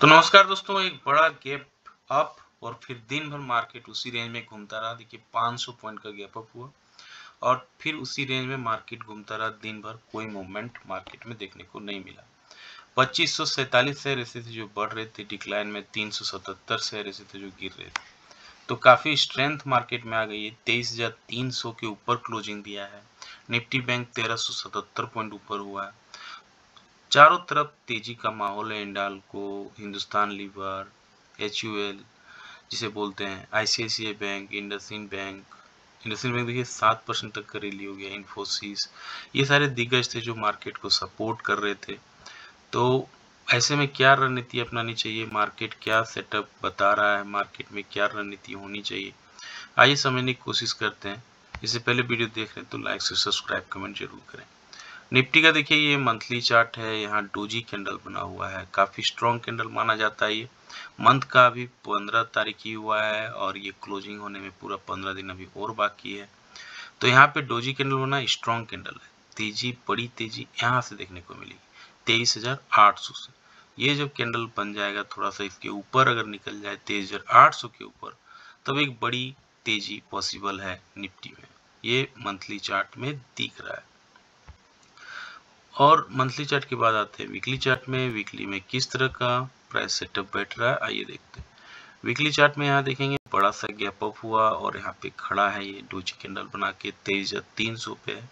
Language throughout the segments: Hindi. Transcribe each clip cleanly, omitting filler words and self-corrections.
तो नमस्कार दोस्तों, एक बड़ा गैप अप और फिर दिन भर मार्केट उसी रेंज में घूमता रहा। देखिए 500 पॉइंट का गैप अप हुआ और फिर उसी रेंज में मार्केट घूमता रहा दिन भर। कोई मूवमेंट मार्केट में देखने को नहीं मिला। 2547 शेयर ऐसे थे जो बढ़ रहे थे, डिक्लाइन में 377 शेयर ऐसे थे जो गिर रहे थे। तो काफी स्ट्रेंथ मार्केट में आ गई है। 23,300 के ऊपर क्लोजिंग दिया है। निफ्टी बैंक 1377 पॉइंट ऊपर हुआ है। चारों तरफ तेजी का माहौल है। इंडाल्को, हिंदुस्तान लीवर, HUL जिसे बोलते हैं, ICICI बैंक, इंडसइंड बैंक देखिए 7% तक का रैली हो गया। इन्फोसिस, ये सारे दिग्गज थे जो मार्केट को सपोर्ट कर रहे थे। तो ऐसे में क्या रणनीति अपनानी चाहिए, मार्केट क्या सेटअप बता रहा है, मार्केट में क्या रणनीति होनी चाहिए, आइए समझने की कोशिश करते हैं। इससे पहले वीडियो देख रहे हैं तो लाइक से सब्सक्राइब कमेंट जरूर करें। निफ्टी का देखिए ये मंथली चार्ट है। यहाँ डोजी कैंडल बना हुआ है, काफी स्ट्रॉन्ग कैंडल माना जाता है। ये मंथ का अभी 15 तारीख ही हुआ है और ये क्लोजिंग होने में पूरा 15 दिन अभी और बाकी है। तो यहाँ पे डोजी कैंडल बना, स्ट्रॉन्ग कैंडल है। तेजी, बड़ी तेजी यहाँ से देखने को मिलेगी 23,800 से। ये जब कैंडल बन जाएगा, थोड़ा सा इसके ऊपर अगर निकल जाए 23,800 के ऊपर, तब एक बड़ी तेजी पॉसिबल है निफ्टी में। ये मंथली चार्ट में दिख रहा है। और मंथली चार्ट के बाद आते हैं वीकली चार्ट में। वीकली में किस तरह का प्राइस सेटअप बैठ रहा है, आइए देखते हैं। वीकली चार्ट में यहाँ देखेंगे बड़ा सा गैप अप हुआ और यहाँ पे खड़ा है ये डोजी कैंडल बना के 23,300 पे है।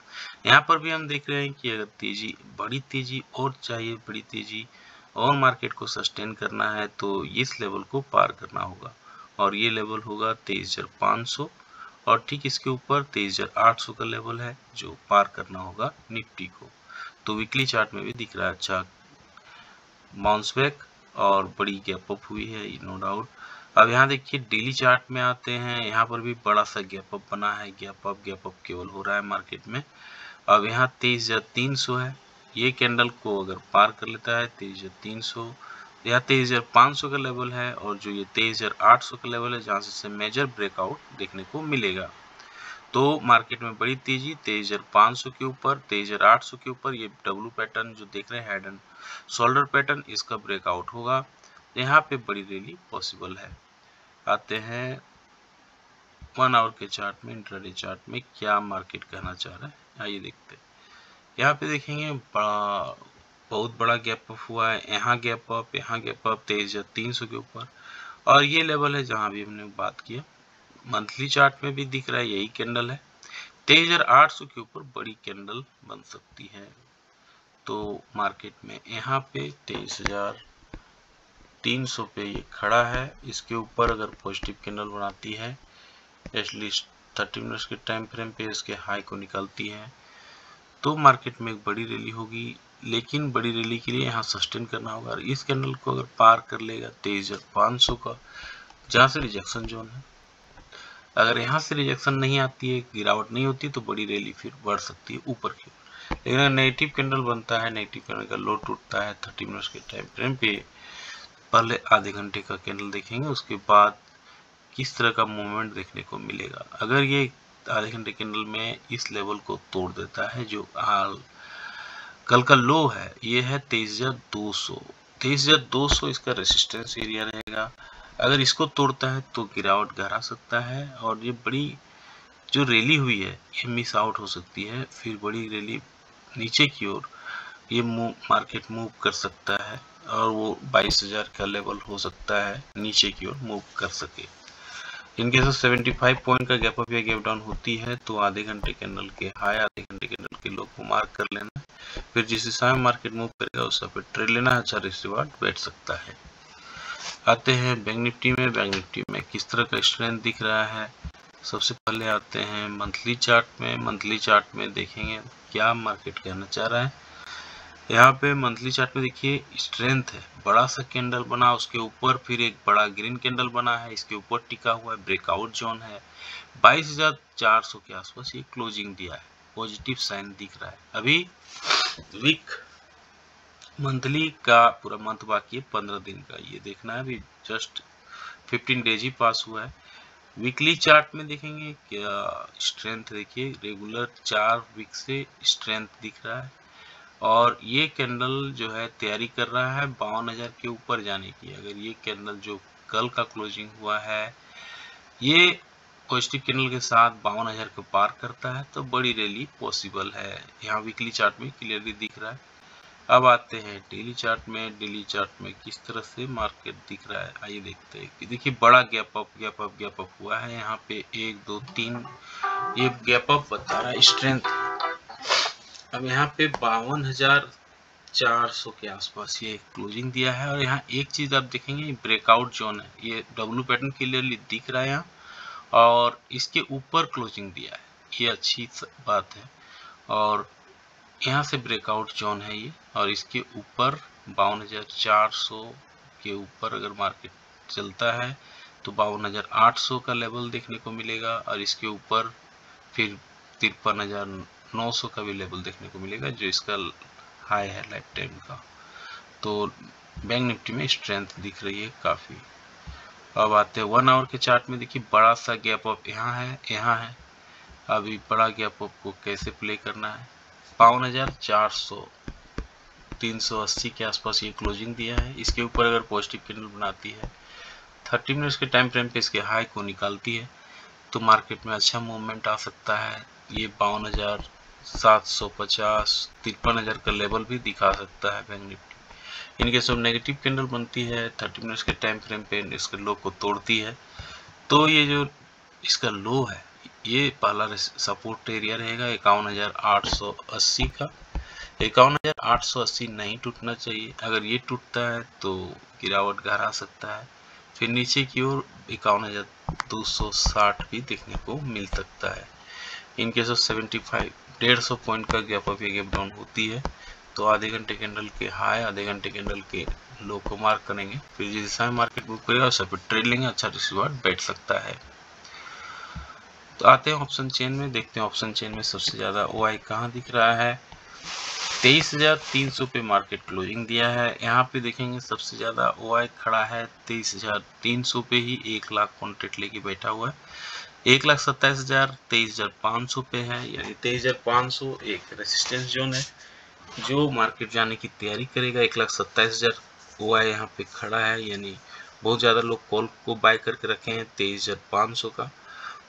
यहाँ पर भी हम देख रहे हैं कि अगर तेजी, बड़ी तेजी और चाहिए, बड़ी तेजी और मार्केट को सस्टेन करना है तो इस लेवल को पार करना होगा और ये लेवल होगा 23,500 और ठीक इसके ऊपर 23,800 का लेवल है जो पार करना होगा निफ्टी को। तो वीकली चार्ट में भी दिख रहा है अच्छा बाउंस बैक और बड़ी गैप अप हुई है, नो डाउट। अब यहाँ देखिए डेली चार्ट में आते हैं। यहाँ पर भी बड़ा सा गैप अप बना है। गैप अप केवल हो रहा है मार्केट में। अब यहाँ 23,300 है। ये कैंडल को अगर पार कर लेता है 23,300, यहाँ 23,500 का लेवल है और जो ये 23,800 का लेवल है जहाँ से मेजर ब्रेकआउट देखने को मिलेगा। तो मार्केट में बड़ी तेजी 23,500 के ऊपर, 23,800 के ऊपर। ये डब्ल्यू पैटर्न जो देख रहे हैं, हेड एंड शोल्डर पैटर्न, इसका ब्रेकआउट होगा। यहाँ पे बड़ी रैली पॉसिबल है। आते हैं 1 आवर के चार्ट में, इंट्राडे चार्ट में क्या मार्केट कहना चाह रहा है, आइए देखते हैं। यहाँ पे देखेंगे बहुत बड़ा गैप अप हुआ है। यहाँ गैप अप, यहाँ गैप अप 23,300 के ऊपर और ये लेवल है जहाँ भी हमने बात किया। मंथली चार्ट में भी दिख रहा है यही कैंडल है। 23,800 के ऊपर बड़ी कैंडल बन सकती है। तो मार्केट में यहाँ पे 23,300 पे ये खड़ा है। इसके ऊपर अगर पॉजिटिव कैंडल बनाती है, एटलीस्ट 30 मिनट्स के टाइम फ्रेम पे इसके हाई को निकलती है, तो मार्केट में एक बड़ी रैली होगी। लेकिन बड़ी रैली के लिए यहाँ सस्टेन करना होगा। इस कैंडल को अगर पार कर लेगा 23,500 का, जहाँ से रिजेक्शन जोन है, अगर यहाँ से रिजेक्शन नहीं आती है, गिरावट नहीं होती, तो बड़ी रैली फिर बढ़ सकती है ऊपर की ओर। लेकिन अगर नेगेटिव कैंडल बनता है, नेगेटिव कैंडल का लो टूटता है 30 मिनट्स के टाइम फ्रेम पे, पहले आधे घंटे का कैंडल देखेंगे, उसके बाद किस तरह का मूवमेंट देखने को मिलेगा। अगर ये आधे घंटे कैंडल में इस लेवल को तोड़ देता है, जो कल का लो है, ये है 23,200। 23,200 इसका रेसिस्टेंस एरिया रहेगा। अगर इसको तोड़ता है तो गिरावट गहरा सकता है और ये बड़ी जो रैली हुई है ये मिस आउट हो सकती है। फिर बड़ी रैली नीचे की ओर ये मार्केट मूव कर सकता है और वो 22,000 का लेवल हो सकता है नीचे की ओर मूव कर सके। इनके साथ 75 पॉइंट का गैप अप या गैप डाउन होती है तो आधे घंटे कैंडल के हाई, आधे घंटे कैंडल के लो को मार्क कर लेना। फिर जिस हिसाब में मार्केट मूव करेगा उस पर ट्रेड लेना, अच्छा रिस्क रिवार्ड बैठ सकता है। आते हैं बैंक निफ्टी में। बैंक निफ्टी में किस तरह का स्ट्रेंथ दिख रहा है, सबसे पहले आते हैं मंथली चार्ट में। मंथली चार्ट में देखेंगे क्या मार्केट कहना चाह रहा है। यहाँ पे मंथली चार्ट में देखिए स्ट्रेंथ है, बड़ा सा कैंडल बना, उसके ऊपर फिर एक बड़ा ग्रीन कैंडल बना है, इसके ऊपर टिका हुआ है, ब्रेकआउट जोन है। 22,400 के आसपास ये क्लोजिंग दिया है, पॉजिटिव साइन दिख रहा है। अभी वीक मंथली का पूरा मंथ बाकी है, 15 दिन का ये देखना है। अभी जस्ट 15 डेज ही पास हुआ है। वीकली चार्ट में देखेंगे क्या स्ट्रेंथ, देखिए रेगुलर 4 वीक से स्ट्रेंथ दिख रहा है और ये कैंडल जो है तैयारी कर रहा है 52,000 के ऊपर जाने की। अगर ये कैंडल जो कल का क्लोजिंग हुआ है ये पॉजिटिव कैंडल के साथ 52,000 को पार करता है तो बड़ी रैली पॉसिबल है। यहाँ वीकली चार्ट में क्लियरली दिख रहा है। अब आते हैं डेली चार्ट में। डेली चार्ट में किस तरह से मार्केट दिख रहा है आइए देखते हैं कि देखिए बड़ा गैप अप हुआ है। यहाँ पे 1 2 3 ये गैप अप बता रहा है स्ट्रेंथ। अब यहाँ पे 52,400 के आसपास ये क्लोजिंग दिया है और यहाँ एक चीज आप देखेंगे ब्रेकआउट जोन है, ये डब्ल्यू पैटर्न क्लियरली दिख रहा है यहाँ और इसके ऊपर क्लोजिंग दिया है, ये अच्छी बात है। और यहाँ से ब्रेकआउट जोन है ये और इसके ऊपर 52,400 के ऊपर अगर मार्केट चलता है तो 52,800 का लेवल देखने को मिलेगा और इसके ऊपर फिर 53,900 का भी लेवल देखने को मिलेगा जो इसका हाई है लाइफ टाइम का। तो बैंक निफ्टी में स्ट्रेंथ दिख रही है काफ़ी। अब आते हैं 1 आवर के चार्ट में। देखिए बड़ा सा गैप अप यहाँ है। अभी बड़ा गैप अप को कैसे प्ले करना है 52,400 380 के आसपास ये क्लोजिंग दिया है। इसके ऊपर अगर पॉजिटिव कैंडल बनाती है 30 मिनट्स के टाइम फ्रेम पे इसके हाई को निकालती है तो मार्केट में अच्छा मूवमेंट आ सकता है। ये 52,750 53,000 का लेवल भी दिखा सकता है बैंक निफ्टी। इनके सब नेगेटिव कैंडल बनती है 30 मिनट्स के टाइम फ्रेम पे इसके लो को तोड़ती है तो ये जो इसका लो है ये पहला सपोर्ट एरिया रहेगा 51,880 का। 51,880 नहीं टूटना चाहिए, अगर ये टूटता है तो गिरावट गहरा सकता है। फिर नीचे की ओर 51,260 भी देखने को मिल सकता है। इनकेस ऑफ 75 150 पॉइंट का गैप अप या गैप डाउन होती है तो आधे घंटे कैंडल के हाई आधे घंटे कैंडल के लो को मार्क करेंगे। फिर जिस दिशा में मार्केट मूव करेगा उस पर ट्रेड लेंगे, अच्छा रिसीवर बैठ सकता है। तो आते हैं ऑप्शन चेन में, देखते हैं ऑप्शन चेन में सबसे ज्यादा ओआई कहाँ दिख रहा है। 23,300 पे मार्केट क्लोजिंग दिया है। यहाँ पे देखेंगे सबसे ज्यादा ओआई खड़ा है 23,300 पे ही 1 लाख कॉन्ट्रैक्ट लेके बैठा हुआ है। 1,27,000 23,500 पे है, यानी 23,500 एक रेजिस्टेंस जोन है जो मार्केट जाने की तैयारी करेगा। 1,27,000 ओआई यहाँ पे खड़ा है, यानी बहुत ज़्यादा लोग कॉल को बाय करके रखे हैं 23,500 का।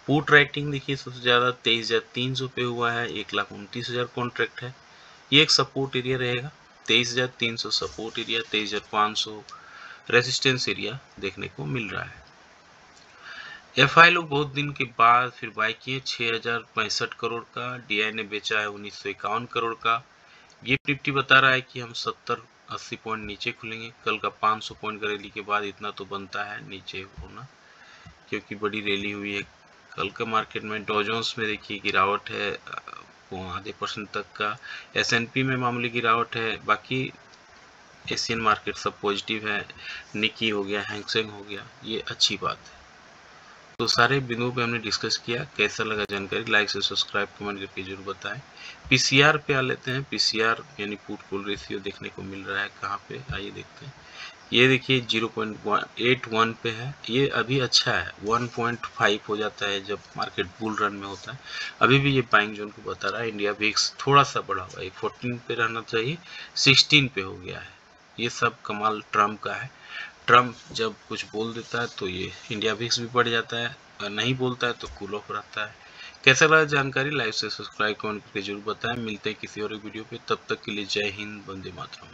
पुट राइटिंग देखिए सबसे ज़्यादा 23,300 पे हुआ है, 1,29,000 कॉन्ट्रैक्ट है। ये एक सपोर्ट एरिया रहेगा 23,300 सपोर्ट एरिया, 23,500 रेजिस्टेंस एरिया देखने को मिल रहा है। एफआई लोग बहुत दिन के बाद फिर बाय किए 6,065 करोड़ का, डीआई ने बेचा है 1,951 करोड़ का। ये निफ्टी बता रहा है कि हम 70-80 पॉइंट नीचे खुलेंगे। कल का 500 पॉइंट का रैली के बाद इतना तो बनता है नीचे होना, क्योंकि बड़ी रैली हुई है कल का मार्केट में। डॉ जोन्स में देखिए गिरावट है आधे % तक का, एसएनपी में मामूली गिरावट है, बाकी एशियन मार्केट सब पॉजिटिव है। निकी हो गया, हैंगसेंग हो गया, ये अच्छी बात है। तो सारे बिंदुओं पे हमने डिस्कस किया। कैसा लगा जानकारी लाइक से सब्सक्राइब कमेंट करके जरूर बताएं। पीसीआर पे आ लेते हैं। पीसीआर यानी पुट कॉल रेशियो देखने को मिल रहा है कहाँ पे आइए देखते हैं। ये देखिए 0.81 पे है, ये अभी अच्छा है। 1.5 हो जाता है जब मार्केट बुल रन में होता है। अभी भी ये बाइंग जोन को बता रहा है। इंडिया विक्स थोड़ा सा बढ़ा हुआ है, 14 पे रहना चाहिए, 16 पे हो गया है। ये सब कमाल ट्रम्प का है। ट्रम्प जब कुछ बोल देता है तो ये इंडिया विक्स भी बढ़ जाता है, और नहीं बोलता है तो कूल ऑफ रहता है। कैसा लगा जानकारी लाइव से सब्सक्राइब कमेंट करके जरूर बताएं। मिलते हैं किसी और वीडियो पे, तब तक के लिए जय हिंद, वंदे मातरम।